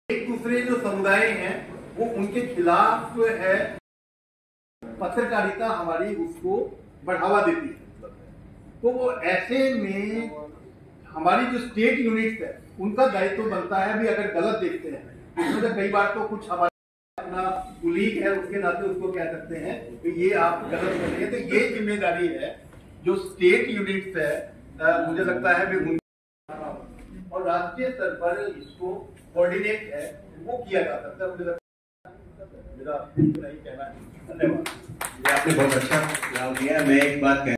एक दूसरे जो समुदाय हैं वो उनके खिलाफ है, पत्रकारिता हमारी उसको बढ़ावा देती है। तो वो ऐसे में हमारी जो स्टेट यूनिट्स है उनका दायित्व बनता है भी, अगर गलत देखते हैं इसमें तो कई बार तो कुछ हमारे अपना कुलीग है उसके नाते उसको कह सकते हैं कि ये आप गलत कर रहे हैं, तो ये जिम्मेदारी है जो स्टेट यूनिट्स है, मुझे लगता है भी और राष्ट्रीय स्तर पर इसको कोऑर्डिनेट है वो किया जा सकता है। मुझे लगता है मेरा नहीं कहना है। धन्यवाद। आपने बहुत अच्छा जवाब दिया। मैं एक बात कह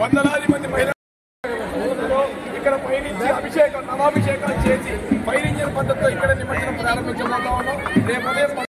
వందలాది మంది మహిళలు ఇక్కడ పైనుంచి అభిషేకం నవాభిషేకాలు చేసి ఫైర్ ఇంజిన్ పద్ధతితో ఇక్కడ నిమజ్జనం ప్రారంభించబోతా ఉన్నాం. రేపు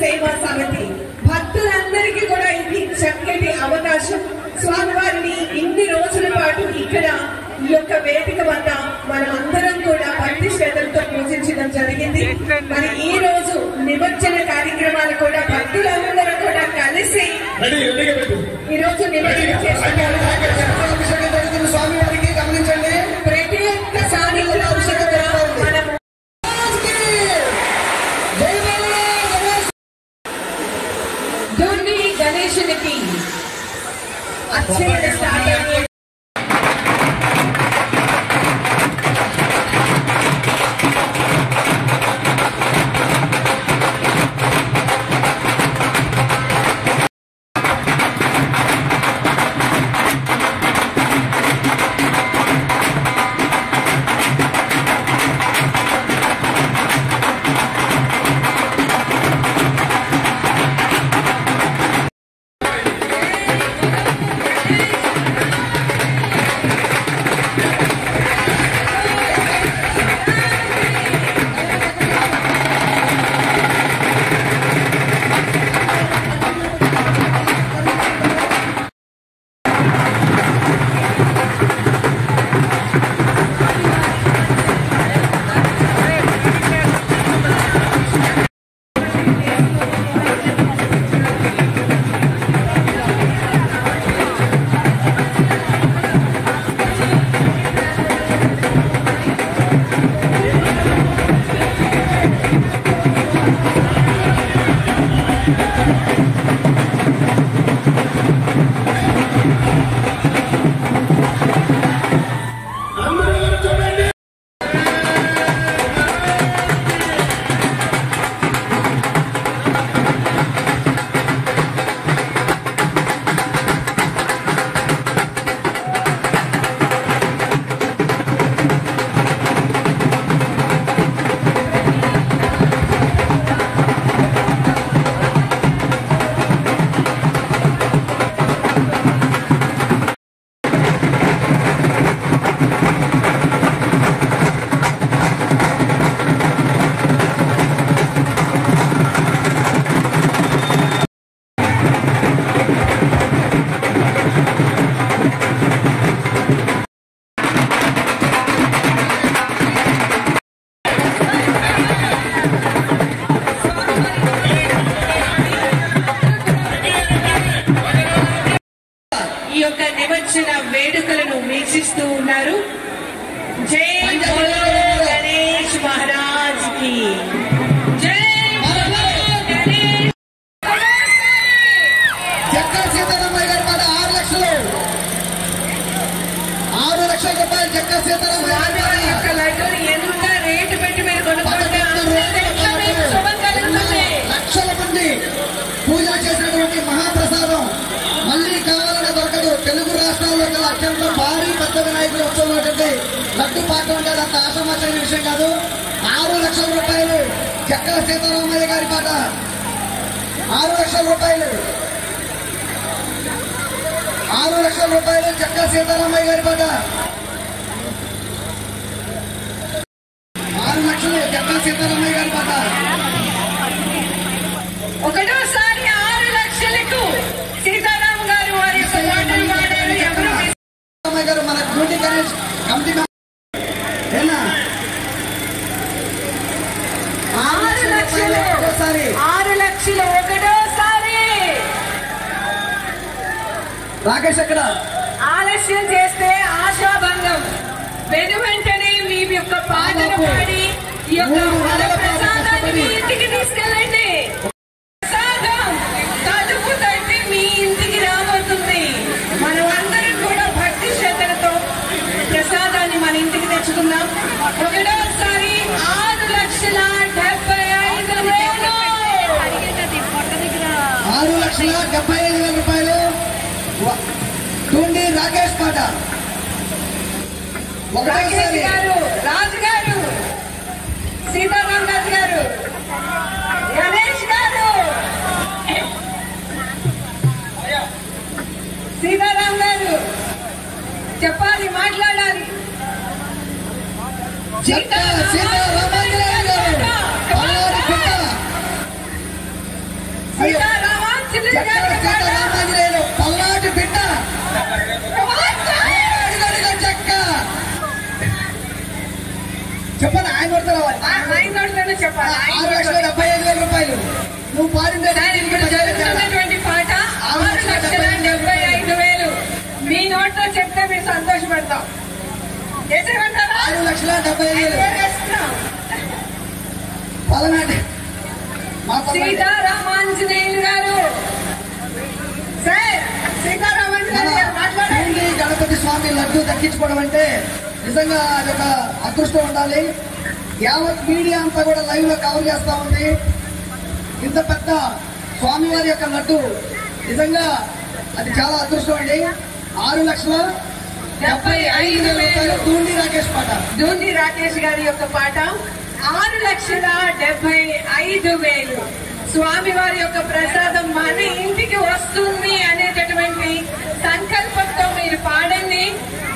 సేవా సమితి భక్తులందరికీ కూడా ఇది చక్కటి అవకాశం. స్వామివారిని ఇన్ని రోజుల పాటు ఇక్కడ ఈ యొక్క వేదిక వద్ద మనం అందరం కూడా భక్తి శ్రద్ధలతో పూజించడం జరిగింది. మరి ఈ రోజు నిమజ్జన కార్యక్రమాలు కూడా భక్తులందరూ కూడా కలిసి ఈ రోజు నిమజ్జనం చేస్తున్నారు. స్వామివారికి గమనించండి, ప్రతి ఒక్కసారి కూడా మనం దుర్ని గణేశునికి అర్చన స్టార్ట్ అయ్యింది. నిమజ్జన వేడుకలను వీక్షిస్తూ ఉన్నారు. జై బోలో గణేష్ మహారాజ్ కి జై బోలో గణేష్. జక్కా సీతారామయ్య గారి మాట 6 లక్షలు 6 లక్షల రూపాయలు జక్కా సీతారామయ్య గారి యొక్క లడ్డూని ఎంత రేటు పెట్టి మీరు కొనుక్కుంటే శుభం కలుగుతుంది. లక్షల మంది పూజలు చేసినటువంటి మహాప్రసాదం మళ్ళీ కావాలని దొరకదు. తెలుగు రాష్ట్రాల్లో గల అత్యంత భారీ పెద్ద వినాయకులు ఉత్సవం లడ్డు పాకం అంటే అంత ఆసమాసైన విషయం కాదు. 6 లక్షల రూపాయలు జక్కల సీతారామయ్య గారి పాట. 6 లక్షల రూపాయలు 6 లక్షల రూపాయలు జక్కల సీతారామయ్య గారి పాట. 6 లక్షలు జక్కల సీతారామయ్య గారి పాట. ఒకటోసారి 6 లక్షలకు సీతారాం గారు వారి యొక్క పాటలు పాడారు. ఎవరు సీతారామయ్య గారు మన డ్యూటీ గణేష్ కమిటీ 6 లక్షలు ఒకసారి 6 లక్షలు ఒకటోసారి. రాకేష్ ఎక్కడ ఆలస్యం చేస్తే ఆశాభంగం. వెంటనే మీ యొక్క పాటలు పాడి ఈ యొక్క ప్రసాదాన్ని మీ ఇంటికి తీసుకెళ్ళండి. ప్రసాదం తలుపు తట్టి మీ ఇంటికి రాబోతుంది. మనం అందరం కూడా భక్తి శ్రద్ధలతో ప్రసాదాన్ని మన ఇంటికి తెచ్చుకుందాం. ఒకటోసారి 6,75,000 6,75,000 రూపాయలు టూండి రాకేష్ పాట. రాకేష్ గారు, రాజు గారు, సీతారాం రాజు గారు, గణేష్ గారు, సీతారాం గారు చెప్పాలి, మాట్లాడాలి. సీతారామయ్య గారు సీతారామాంజనేయులు పల్నాటి బిడ్డ చెక్క చెప్పండి. ఆయన నోటితో రావాలి. 6,75,000 రూపాయలు. నువ్వు పాడింది పాట 6,75,000. మీ నోట్లో చెప్తే మీరు సంతోషపడతాం. 6,75,000 పలనాటి సీతారామాంజనేయులు గారు. సార్ సీతారామాంజనేయులు గారు మాట్లాడండి. గణపతి స్వామి లడ్డు దక్కించుకోవడం అంటే నిజంగా అదొక అదృష్టం ఉండాలి. యావత్ మీడియా అంతా కూడా లైవ్ లో కవర్ చేస్తా ఉంది. ఇంత పెద్ద స్వామివారి యొక్క లడ్డు నిజంగా అది చాలా అదృష్టం అండి. 6,75,000 రూపాయలు దూండి రాకేష్ పాట. దూండి రాకేష్ గారి యొక్క పాట 6,75,000. స్వామివారి యొక్క ప్రసాదం మన ఇంటికి వస్తుంది అనేటటువంటి సంకల్పంతో మీరు పాడండి.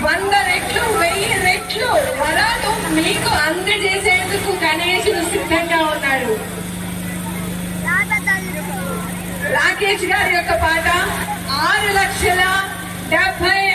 100 రెట్లు 1000 రెట్లు వరాలు మీకు అందజేసేందుకు గణేశుడు సిద్ధంగా ఉన్నాడు. రాకేష్ గారి యొక్క పాట 6,75,000.